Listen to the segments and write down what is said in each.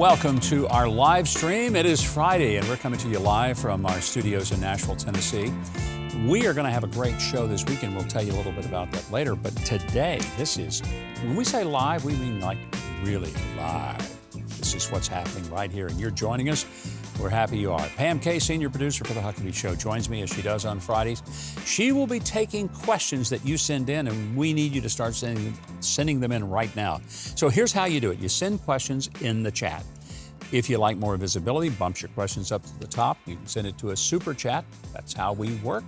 Welcome to our live stream. It is Friday, and we're coming to you live from our studios in Nashville, Tennessee. We are going to have a great show this weekend. We'll tell you a little bit about that later. But today, when we say live, we mean like really live. This is what's happening right here, and you're joining us. We're happy you are. Pam Kay, senior producer for The Huckabee Show, joins me as she does on Fridays. She will be taking questions that you send in, and we need you to start sending them in right now. So here's how you do it. You send questions in the chat. If you like more visibility, bump your questions up to the top. You can send it to a super chat. That's how we work.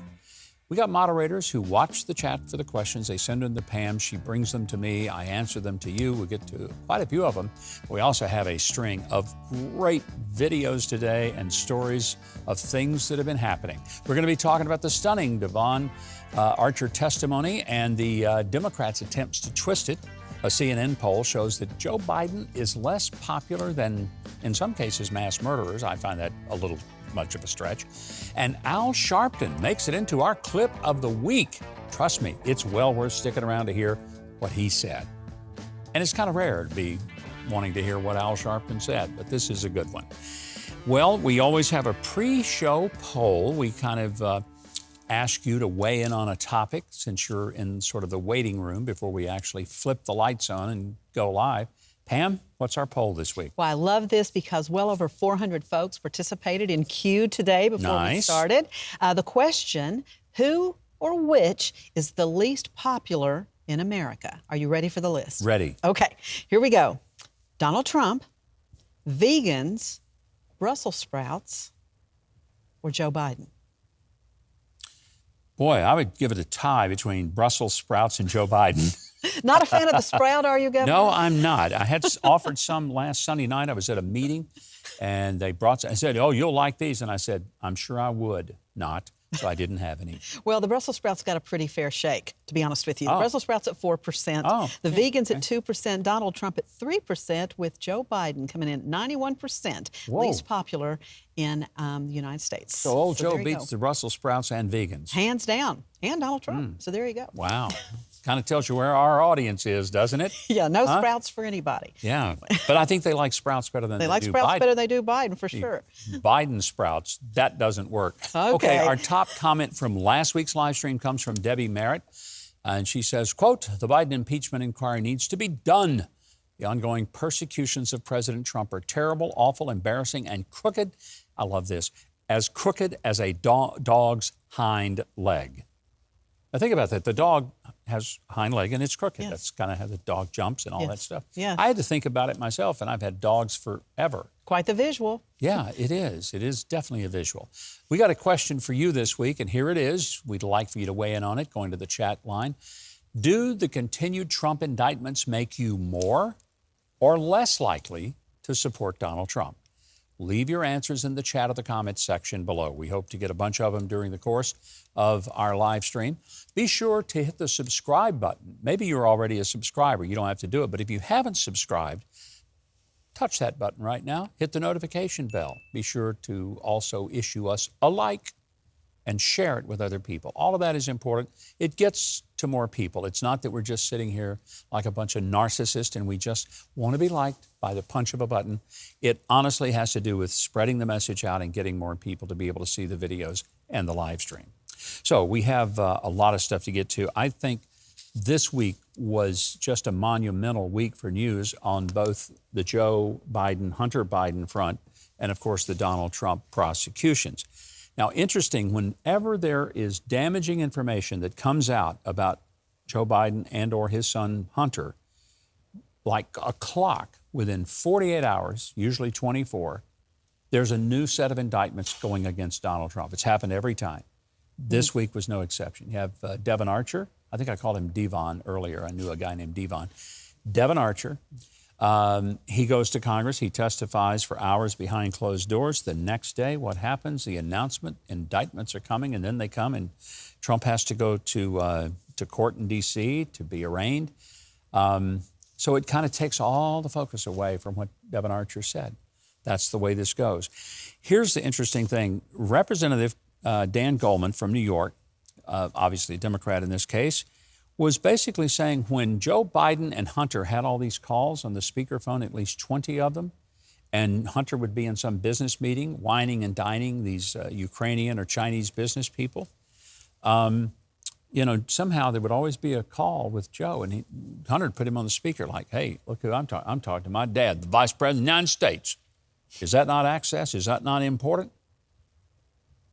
We got moderators who watch the chat for the questions. They send them to Pam. She brings them to me. I answer them to you. We get to quite a few of them. We also have a string of great videos today and stories of things that have been happening. We're going to be talking about the stunning Devon Archer testimony and the Democrats' attempts to twist it. A CNN poll shows that Joe Biden is less popular than, in some cases, mass murderers. I find that a little much of a stretch. And Al Sharpton makes it into our clip of the week. Trust me, it's well worth sticking around to hear what he said. And it's kind of rare to be wanting to hear what Al Sharpton said, but this is a good one. Well, we always have a pre-show poll. We kind of ask you to weigh in on a topic since you're in sort of the waiting room before we actually flip the lights on and go live. Pam, what's our poll this week? Well, I love this because well over 400 folks participated in Q today before we started. The question, who or which is the least popular in America? Are you ready for the list? Ready. Okay, here we go. Donald Trump, vegans, Brussels sprouts, or Joe Biden? Boy, I would give it a tie between Brussels sprouts and Joe Biden. Not a fan of the sprout, are you, Governor? No, I'm not. I had offered some last Sunday night. I was at a meeting, and they brought some. I said, oh, you'll like these. And I said, I'm sure I would not. So I didn't have any. Well, the Brussels sprouts got a pretty fair shake, to be honest with you. The Brussels sprouts at 4%. The vegans at 2%. Donald Trump at 3%, with Joe Biden coming in at 91%. Whoa. Least popular in the United States. So old Joe beats the Brussels sprouts and vegans. Hands down. And Donald Trump. So there you go. Wow. Kind of tells you where our audience is, doesn't it? Yeah, no sprouts for anybody. Yeah, but I think they like sprouts better than they do Biden. They like sprouts better than they do Biden, for sure. Biden sprouts, that doesn't work. Okay, our top comment from last week's live stream comes from Debbie Merritt, and she says, quote, the Biden impeachment inquiry needs to be done. The ongoing persecutions of President Trump are terrible, awful, embarrassing, and crooked. I love this. As crooked as a dog's hind leg. Now think about that. The dog has hind leg and it's crooked. Yes. That's kind of how the dog jumps and all that stuff. Yeah. I had to think about it myself, and I've had dogs forever. Quite the visual. Yeah, it is. It is definitely a visual. We got a question for you this week, and here it is. We'd like for you to weigh in on it, going to the chat line. Do the continued Trump indictments make you more or less likely to support Donald Trump? Leave your answers in the chat of the comments section below. We hope to get a bunch of them during the course of our live stream. Be sure to hit the subscribe button. Maybe you're already a subscriber. You don't have to do it. But if you haven't subscribed, touch that button right now. Hit the notification bell. Be sure to also issue us a like and share it with other people. All of that is important. It gets to more people. It's not that we're just sitting here like a bunch of narcissists and we just want to be liked by the punch of a button. It honestly has to do with spreading the message out and getting more people to be able to see the videos and the live stream. So we have a lot of stuff to get to. I think this week was just a monumental week for news on both the Joe Biden, Hunter Biden front, and of course the Donald Trump prosecutions. Now, interesting, whenever there is damaging information that comes out about Joe Biden and or his son Hunter, like a clock, within 48 hours, usually 24, there's a new set of indictments going against Donald Trump. It's happened every time. This week was no exception. You have Devon Archer. I think I called him Devon earlier. I knew a guy named Devon. Devon Archer. He goes to Congress. He testifies for hours behind closed doors. The next day, what happens? The announcement, indictments are coming, and then they come, and Trump has to go to court in D.C. to be arraigned. So it kind of takes all the focus away from what Devon Archer said. That's the way this goes. Here's the interesting thing. Representative Dan Goldman from New York, obviously a Democrat in this case, was basically saying when Joe Biden and Hunter had all these calls on the speakerphone, at least 20 of them, and Hunter would be in some business meeting, whining and dining these Ukrainian or Chinese business people, somehow there would always be a call with Joe, and Hunter would put him on the speaker like, hey, look who I'm talking. I'm talking to my dad, the Vice President of the United States. Is that not access? Is that not important?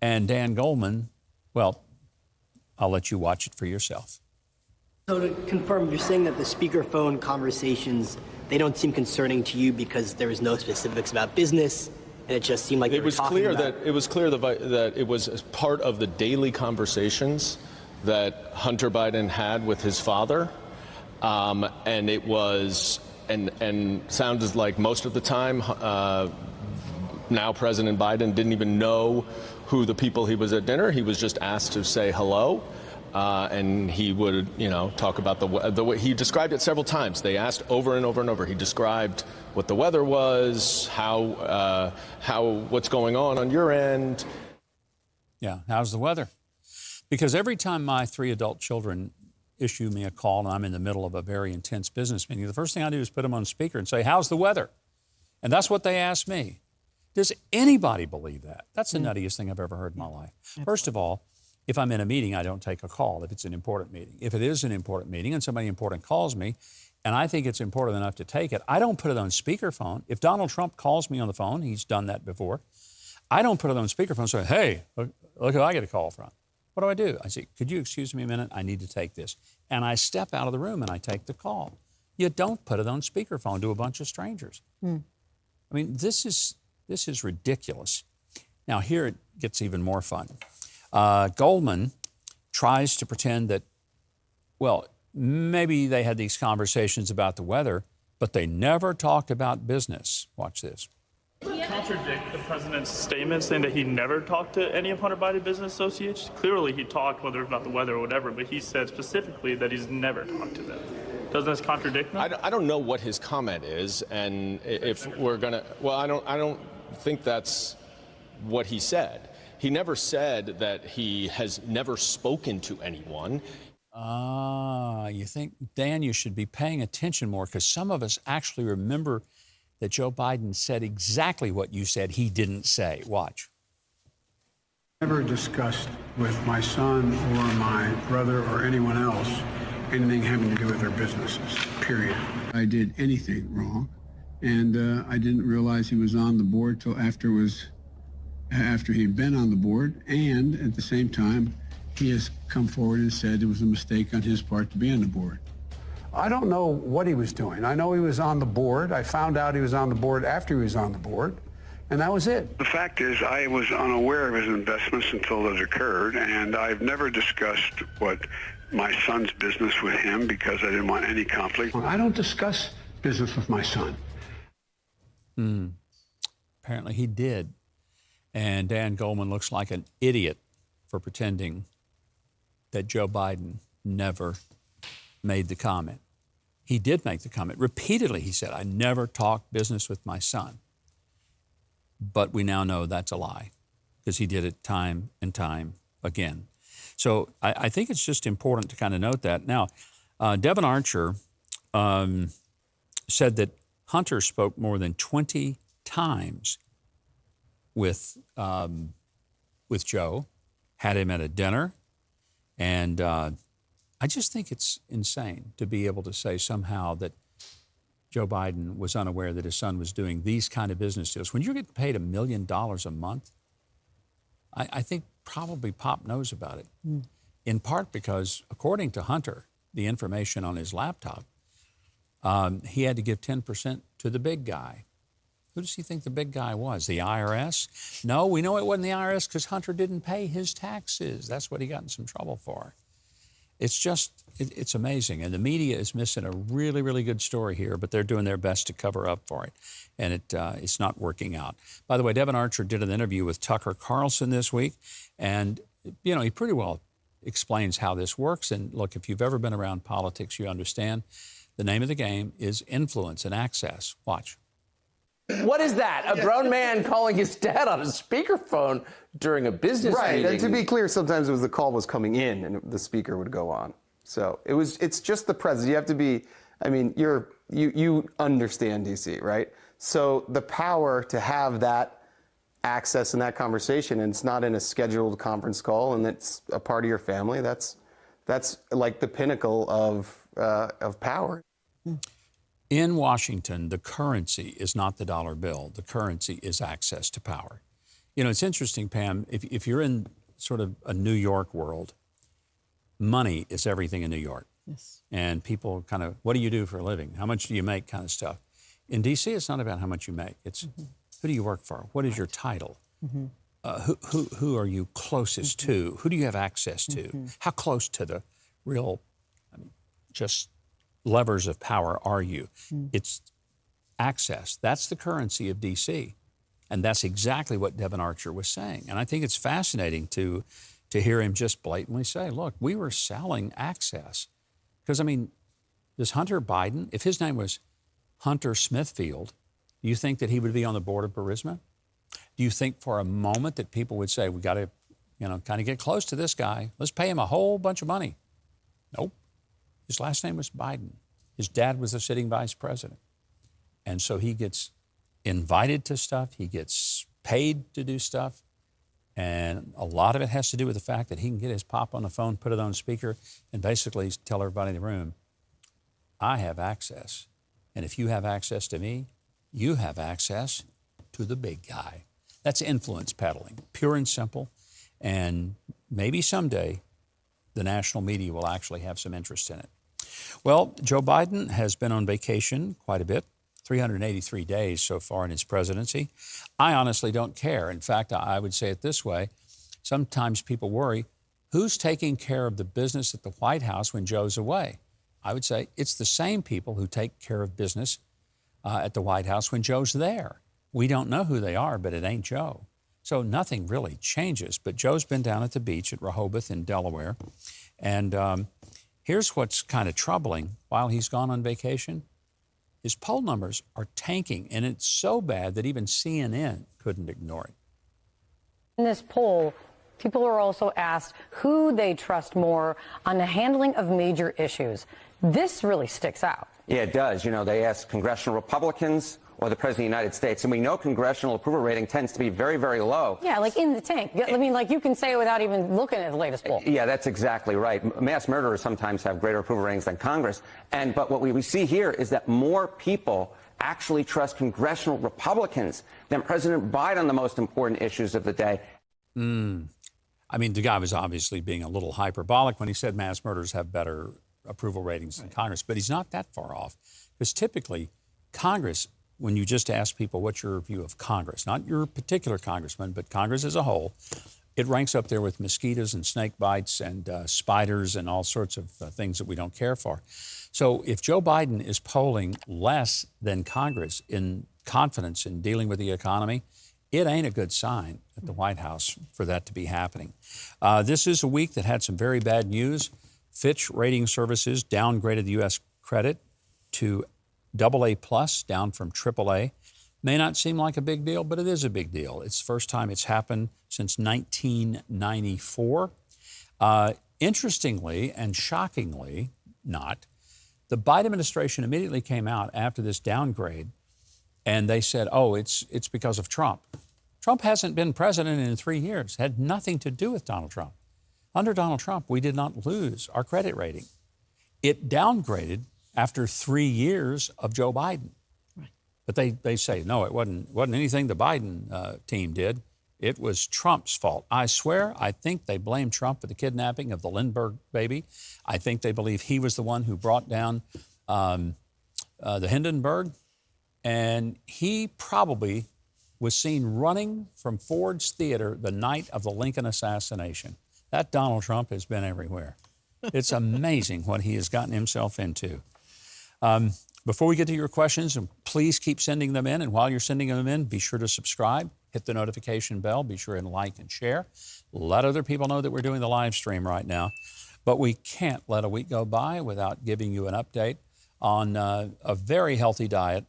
And Dan Goldman, well, I'll let you watch it for yourself. So to confirm, you're saying that the speakerphone conversations, they don't seem concerning to you because there was no specifics about business, and it just seemed like it was clear that it was part of the daily conversations that Hunter Biden had with his father, and it was and sounded like most of the time now President Biden didn't even know who the people he was at dinner. He was just asked to say hello. And he would, talk about the way he described it several times. They asked over and over and over. He described what the weather was, how what's going on your end. Yeah, how's the weather? Because every time my 3 adult children issue me a call and I'm in the middle of a very intense business meeting, the first thing I do is put them on speaker and say, how's the weather? And that's what they ask me. Does anybody believe that? That's the nuttiest thing I've ever heard in my life. First of all, if I'm in a meeting, I don't take a call if it's an important meeting. If it is an important meeting and somebody important calls me and I think it's important enough to take it, I don't put it on speakerphone. If Donald Trump calls me on the phone, he's done that before, I don't put it on speakerphone and say, hey, look who I get a call from. What do? I say, could you excuse me a minute? I need to take this. And I step out of the room and I take the call. You don't put it on speakerphone to a bunch of strangers. I mean, this is ridiculous. Now, here it gets even more fun. Goldman tries to pretend that, well, maybe they had these conversations about the weather, but they never talked about business. Watch this. Contradict the president's statement saying that he never talked to any of Hunter Biden's business associates? Clearly he talked, whether it's about the weather or whatever, but he said specifically that he's never talked to them. Doesn't this contradict them? I don't know what his comment is, and if we're gonna, well, I don't think that's what he said. He never said that he has never spoken to anyone. You think, Dan, you should be paying attention more because some of us actually remember that Joe Biden said exactly what you said he didn't say. Watch. Never discussed with my son or my brother or anyone else anything having to do with their businesses, period. I did anything wrong, and I didn't realize he was on the board till after he'd been on the board, and at the same time, he has come forward and said it was a mistake on his part to be on the board. I don't know what he was doing. I know he was on the board. I found out he was on the board after he was on the board, and that was it. The fact is, I was unaware of his investments until those occurred, and I've never discussed what my son's business with him because I didn't want any conflict. I don't discuss business with my son. Apparently he did. And Dan Goldman looks like an idiot for pretending that Joe Biden never made the comment. He did make the comment. Repeatedly he said, I never talked business with my son. But we now know that's a lie because he did it time and time again. So I think it's just important to kind of note that. Now, Devon Archer said that Hunter spoke more than 20 times with Joe, had him at a dinner, and I just think it's insane to be able to say somehow that Joe Biden was unaware that his son was doing these kind of business deals. When you're getting paid $1 million a month, I think probably Pop knows about it, in part because, according to Hunter, the information on his laptop, he had to give 10% to the big guy. Who does he think the big guy was? The IRS? No, we know it wasn't the IRS because Hunter didn't pay his taxes. That's what he got in some trouble for. It's just, it's amazing. And the media is missing a really, really good story here, but they're doing their best to cover up for it. And it's not working out. By the way, Devon Archer did an interview with Tucker Carlson this week. And, you know, he pretty well explains how this works. And look, if you've ever been around politics, you understand the name of the game is influence and access. Watch. What is that? A grown man calling his dad on a speakerphone during a business meeting? Right, and to be clear, sometimes it was the call was coming in and the speaker would go on. So it's just the president. You have to be, I mean, you understand, DC, right? So the power to have that access and that conversation, and it's not in a scheduled conference call, and it's a part of your family, that's like the pinnacle of power. In Washington, the currency is not the dollar bill. The currency is access to power. You know, it's interesting, Pam, if you're in sort of a New York world, money is everything in New York. Yes. And people kind of, what do you do for a living? How much do you make kind of stuff. In D.C., it's not about how much you make. It's who do you work for? What is your title? Who are you closest to? Who do you have access to? How close to the real, just levers of power are you? It's access. That's the currency of D.C. And that's exactly what Devon Archer was saying. And I think it's fascinating to hear him just blatantly say, look, we were selling access. Because, I mean, does Hunter Biden, if his name was Hunter Smithfield, do you think that he would be on the board of Burisma? Do you think for a moment that people would say, we got to, kind of get close to this guy. Let's pay him a whole bunch of money. Nope. His last name was Biden. His dad was the sitting vice president. And so he gets invited to stuff. He gets paid to do stuff. And a lot of it has to do with the fact that he can get his pop on the phone, put it on speaker, and basically tell everybody in the room, I have access. And if you have access to me, you have access to the big guy. That's influence peddling, pure and simple. And maybe someday the national media will actually have some interest in it. Well, Joe Biden has been on vacation quite a bit, 383 days so far in his presidency. I honestly don't care. In fact, I would say it this way. Sometimes people worry, who's taking care of the business at the White House when Joe's away? I would say it's the same people who take care of business at the White House when Joe's there. We don't know who they are, but it ain't Joe. So nothing really changes. But Joe's been down at the beach at Rehoboth in Delaware. And here's what's kind of troubling. While he's gone on vacation, his poll numbers are tanking. And it's so bad that even CNN couldn't ignore it. In this poll, people are also asked who they trust more on the handling of major issues. This really sticks out. Yeah, it does. They ask congressional Republicans or the President of the United States, and we know congressional approval rating tends to be very, very low. Yeah, like in the tank. I mean, like you can say it without even looking at the latest poll. Yeah, that's exactly right. Mass murderers sometimes have greater approval ratings than Congress. But what we see here is that more people actually trust congressional Republicans than President Biden on the most important issues of the day. I mean, the guy was obviously being a little hyperbolic when he said mass murderers have better approval ratings than Congress, but he's not that far off. Because typically, Congress, when you just ask people what's your view of Congress, not your particular congressman, but Congress as a whole, it ranks up there with mosquitoes and snake bites and spiders and all sorts of things that we don't care for. So if Joe Biden is polling less than Congress in confidence in dealing with the economy, it ain't a good sign at the White House for that to be happening. This is a week that had some very bad news. Fitch Rating Services downgraded the U.S. credit to AA+, down from AAA. May not seem like a big deal, but it is a big deal. It's the first time it's happened since 1994. Interestingly and shockingly not, the Biden administration immediately came out after this downgrade and they said, oh, it's because of Trump. Trump hasn't been president in 3 years. It had nothing to do with Donald Trump. Under Donald Trump, we did not lose our credit rating. It downgraded after 3 years of Joe Biden. Right. But they say, no, it wasn't anything the Biden team did. It was Trump's fault. I swear, I think they blame Trump for the kidnapping of the Lindbergh baby. I think they believe he was the one who brought down the Hindenburg. And he probably was seen running from Ford's Theater the night of the Lincoln assassination. That Donald Trump has been everywhere. It's amazing what he has gotten himself into. Before we get to your questions, please keep sending them in. And while you're sending them in, be sure to subscribe, hit the notification bell, be sure and like and share. Let other people know that we're doing the live stream right now. But we can't let a week go by without giving you an update on a very healthy diet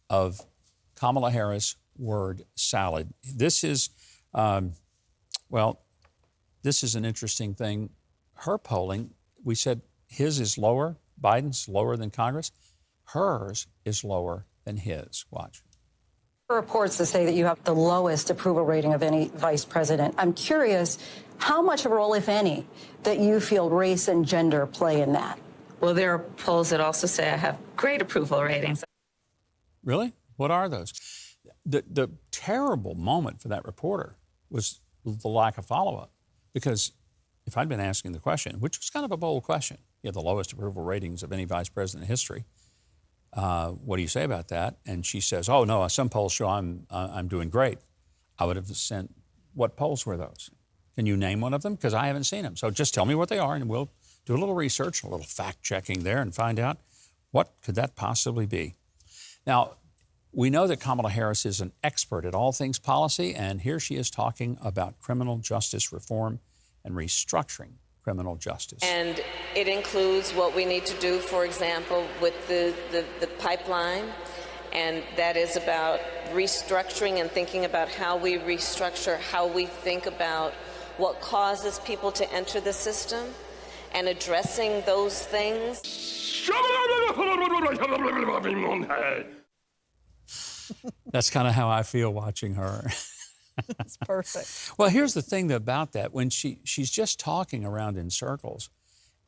of Kamala Harris word salad. This is, this is an interesting thing. Her polling, we said his is lower, Biden's lower than Congress. Hers is lower than his. Watch. Reports that say that you have the lowest approval rating of any vice president. I'm curious how much of a role, if any, that you feel race and gender play in that. Well, there are polls that also say I have great approval ratings. Really? What are those? The terrible moment for that reporter was the lack of follow-up. Because if I'd been asking the question, which was kind of a bold question, you have the lowest approval ratings of any vice president in history, what do you say about that? And she says, oh, no, some polls show I'm doing great. I would have sent, what polls were those? Can you name one of them? Because I haven't seen them. So just tell me what they are, and we'll do a little research, a little fact-checking there, and find out what could that possibly be. Now, we know that Kamala Harris is an expert at all things policy, and here she is talking about criminal justice reform and restructuring criminal justice. And it includes what we need to do, for example, with the pipeline, and that is about restructuring and thinking about how we restructure, how we think about what causes people to enter the system and addressing those things. That's kind of how I feel watching her. That's perfect. Well, here's the thing about that. When she's just talking around in circles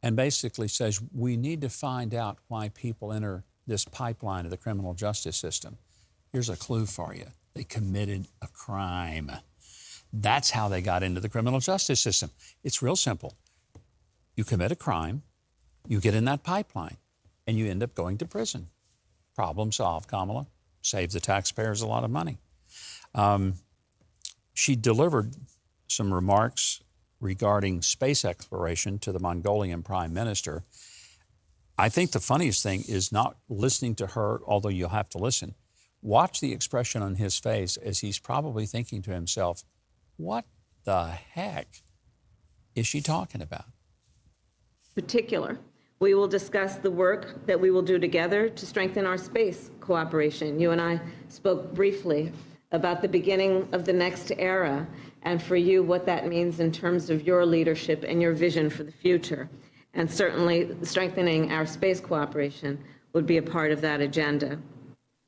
and basically says, we need to find out why people enter this pipeline of the criminal justice system. Here's a clue for you. They committed a crime. That's how they got into the criminal justice system. It's real simple. You commit a crime, you get in that pipeline, and you end up going to prison. Problem solved, Kamala. Saves the taxpayers a lot of money. She delivered some remarks regarding space exploration to the Mongolian Prime Minister. I think the funniest thing is not listening to her, although you'll have to listen. Watch the expression on his face as he's probably thinking to himself, what the heck is she talking about? Particular. We will discuss the work that we will do together to strengthen our space cooperation. You and I spoke briefly about the beginning of the next era, and for you, what that means in terms of your leadership and your vision for the future. And certainly strengthening our space cooperation would be a part of that agenda,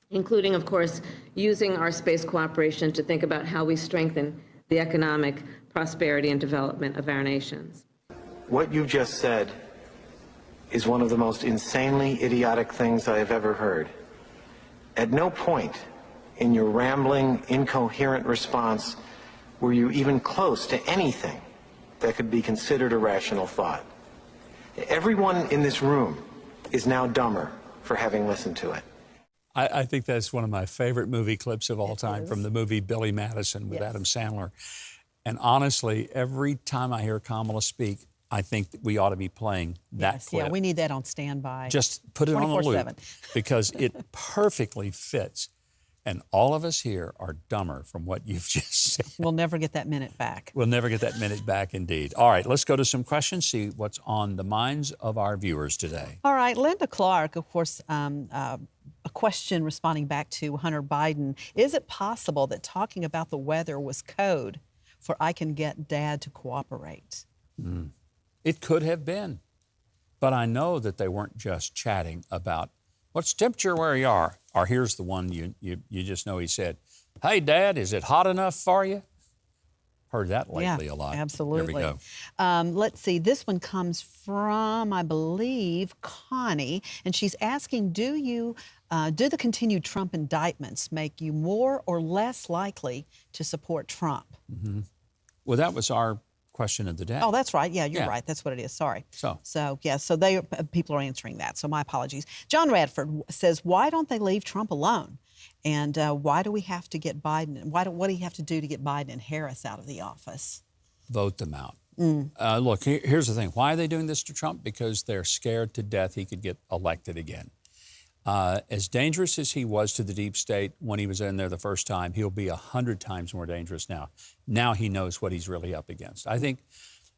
including, of course, using our space cooperation to think about how we strengthen the economic prosperity and development of our nations. What you just said is one of the most insanely idiotic things I have ever heard. At no point in your rambling, incoherent response were you even close to anything that could be considered a rational thought. Everyone in this room is now dumber for having listened to it. I think that's one of my favorite movie clips of all time from the movie Billy Madison with Adam Sandler. And honestly, every time I hear Kamala speak, I think that we ought to be playing that clip. Yeah, we need that on standby. Just put it on a loop because it perfectly fits. And all of us here are dumber from what you've just said. We'll never get that minute back. We'll never get that minute back, indeed. All right, let's go to some questions, see what's on the minds of our viewers today. All right, Linda Clark, of course, a question responding back to Hunter Biden. Is it possible that talking about the weather was code for I can get Dad to cooperate? It could have been. But I know that they weren't just chatting about what's temperature where you are. Or here's the one you just know he said, hey, Dad, is it hot enough for you? Heard that lately a lot. Absolutely. There we go. Let's see. This one comes from, I believe, Connie. And she's asking, do the continued Trump indictments make you more or less likely to support Trump? Well, that was our question of the day. Oh, that's right. Yeah, you're right. That's what it is. Sorry. So people are answering that. So my apologies. John Radford says, why don't they leave Trump alone? And why do we have to get Biden? What do you have to do to get Biden and Harris out of the office? Vote them out. Look, here's the thing. Why are they doing this to Trump? Because they're scared to death he could get elected again. As dangerous as he was to the deep state when he was in there the first time, he'll be 100 times more dangerous now. Now he knows what he's really up against. I think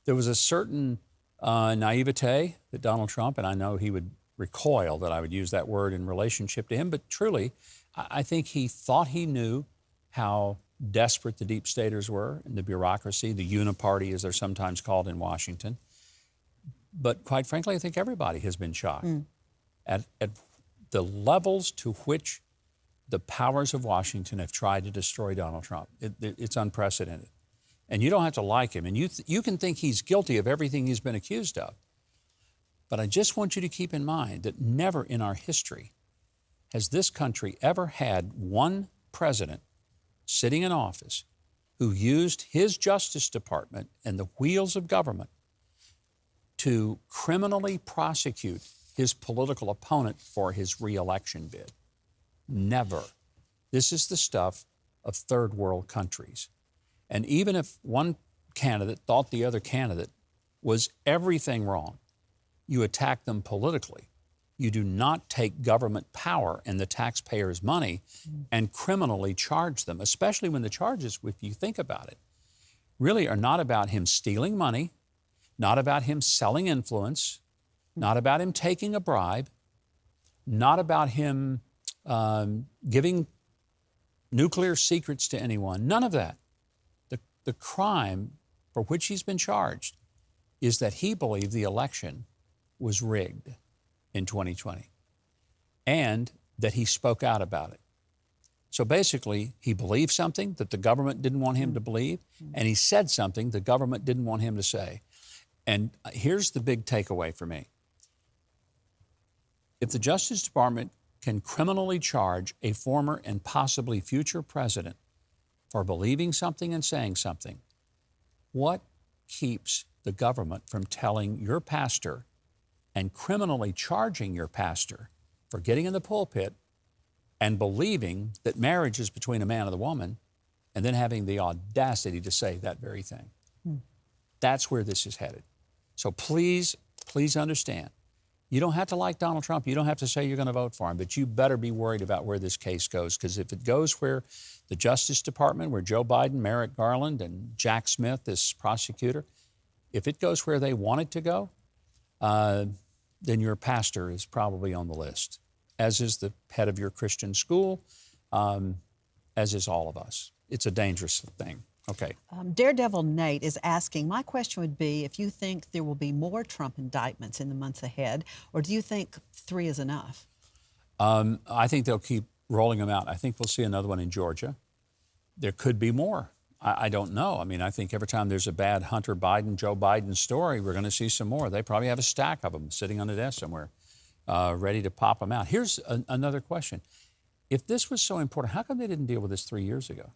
there was a certain naivete that Donald Trump, and I know he would recoil that I would use that word in relationship to him, but truly, I think he thought he knew how desperate the deep staters were and the bureaucracy, the uniparty as they're sometimes called in Washington. But quite frankly, I think everybody has been shocked at the levels to which the powers of Washington have tried to destroy Donald Trump. It's unprecedented. And you don't have to like him. And you can think he's guilty of everything he's been accused of. But I just want you to keep in mind that never in our history has this country ever had one president sitting in office who used his Justice Department and the wheels of government to criminally prosecute his political opponent for his reelection bid. Never. This is the stuff of third world countries. And even if one candidate thought the other candidate was everything wrong, you attack them politically. You do not take government power and the taxpayers' money and criminally charge them, especially when the charges, if you think about it, really are not about him stealing money, not about him selling influence, not about him taking a bribe, not about him giving nuclear secrets to anyone, none of that. The crime for which he's been charged is that he believed the election was rigged in 2020 and that he spoke out about it. So basically, he believed something that the government didn't want him to believe, and he said something the government didn't want him to say. And here's the big takeaway for me. If the Justice Department can criminally charge a former and possibly future president for believing something and saying something, what keeps the government from telling your pastor and criminally charging your pastor for getting in the pulpit and believing that marriage is between a man and a woman and then having the audacity to say that very thing? That's where this is headed. So please, please understand, you don't have to like Donald Trump. You don't have to say you're going to vote for him, but you better be worried about where this case goes, because if it goes where the Justice Department, where Joe Biden, Merrick Garland, and Jack Smith, this prosecutor, if it goes where they want it to go, then your pastor is probably on the list, as is the head of your Christian school, as is all of us. It's a dangerous thing. Okay. Daredevil Nate is asking, my question would be if you think there will be more Trump indictments in the months ahead, or do you think 3 is enough? I think they'll keep rolling them out. I think we'll see another one in Georgia. There could be more. I don't know. I mean, I think every time there's a bad Hunter Biden, Joe Biden story, we're going to see some more. They probably have a stack of them sitting on a desk somewhere, ready to pop them out. Here's another question. If this was so important, how come they didn't deal with this 3 years ago?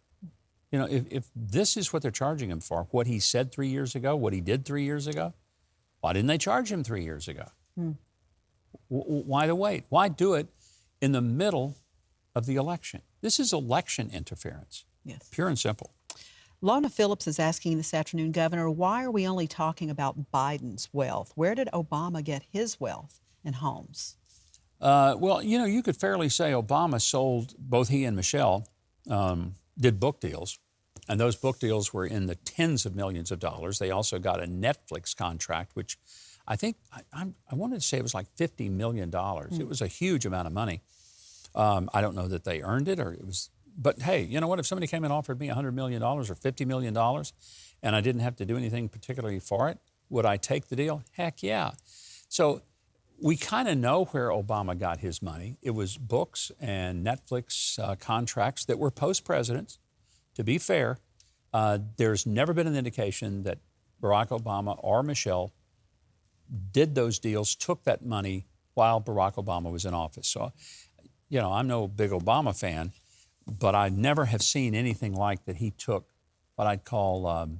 You know, if this is what they're charging him for, what he said 3 years ago, what he did 3 years ago, why didn't they charge him 3 years ago? Why the wait? Why do it in the middle of the election? This is election interference. Yes. Pure and simple. Lona Phillips is asking this afternoon, Governor, why are we only talking about Biden's wealth? Where did Obama get his wealth and homes? Well, you know, you could fairly say Obama sold, both he and Michelle did book deals, and those book deals were in the tens of millions of dollars. They also got a Netflix contract, which I think, I wanted to say it was like $50 million. It was a huge amount of money. I don't know that they earned it, or it was, but hey, you know what? If somebody came and offered me $100 million or $50 million and I didn't have to do anything particularly for it, would I take the deal? Heck yeah. So we kind of know where Obama got his money. It was books and Netflix contracts that were post-presidents. To be fair, there's never been an indication that Barack Obama or Michelle did those deals, took that money while Barack Obama was in office. So, you know, I'm no big Obama fan, but I never have seen anything like that he took what I'd call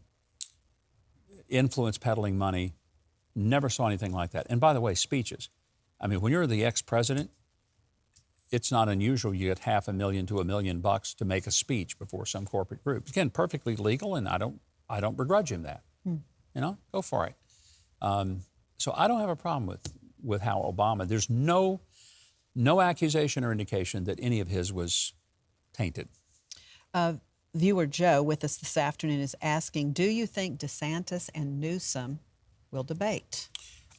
influence peddling money. Never saw anything like that. And by the way, speeches. I mean, when you're the ex-president, it's not unusual you get $500,000 to $1 million to make a speech before some corporate group. Again, perfectly legal, and I don't begrudge him that. You know, go for it. So I don't have a problem with how Obama. There's no accusation or indication that any of his was tainted. Viewer Joe with us this afternoon is asking, do you think DeSantis and Newsom will debate?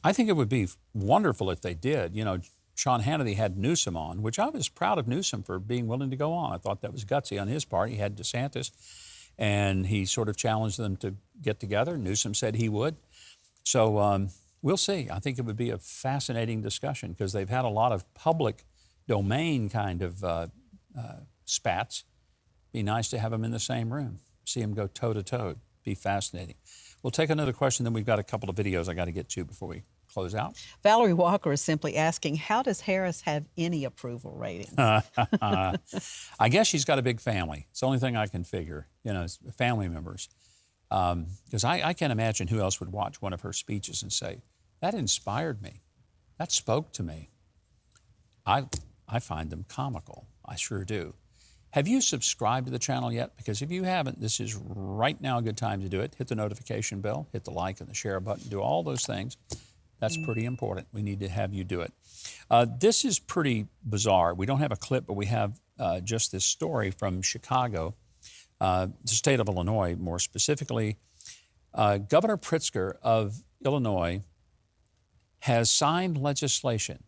I think it would be wonderful if they did. You know, Sean Hannity had Newsom on, which I was proud of Newsom for being willing to go on. I thought that was gutsy on his part. He had DeSantis, and he sort of challenged them to get together. Newsom said he would. So we'll see. I think it would be a fascinating discussion because they've had a lot of public domain kind of spats. Be nice to have them in the same room. See them go toe-to-toe. Be fascinating. We'll take another question, then we've got a couple of videos I got to get to before we close out. Valerie Walker is simply asking, how does Harris have any approval ratings? I guess she's got a big family. It's the only thing I can figure, family members. Because I can't imagine who else would watch one of her speeches and say, that inspired me. That spoke to me. I find them comical. I sure do. Have you subscribed to the channel yet? Because if you haven't, this is right now a good time to do it. Hit the notification bell, hit the like and the share button, do all those things. That's pretty important. We need to have you do it. This is pretty bizarre. We don't have a clip, but we have just this story from Chicago, the state of Illinois, more specifically. Governor Pritzker of Illinois has signed legislation.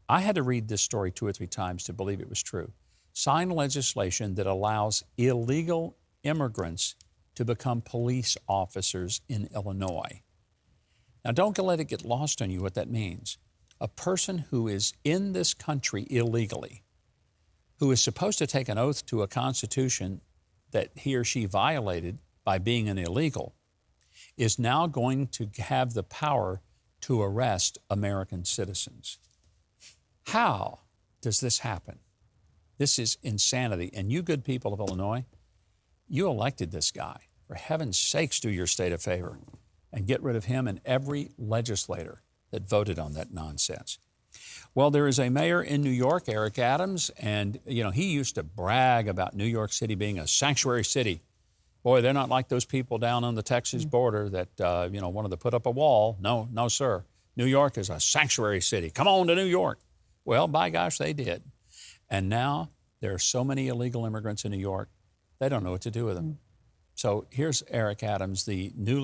I had to read this story 2 or 3 times to believe it was true. Signed legislation that allows illegal immigrants to become police officers in Illinois. Now, don't let it get lost on you what that means. A person who is in this country illegally, who is supposed to take an oath to a constitution that he or she violated by being an illegal, is now going to have the power to arrest American citizens. How does this happen? This is insanity. And you good people of Illinois, you elected this guy. For heaven's sakes, do your state a favor and get rid of him and every legislator that voted on that nonsense. Well, there is a mayor in New York, Eric Adams, and he used to brag about New York City being a sanctuary city. Boy, they're not like those people down on the Texas border that wanted to put up a wall. No, sir. New York is a sanctuary city. Come on to New York. Well, by gosh, they did. And now there are so many illegal immigrants in New York, they don't know what to do with them. So here's Eric Adams, the newly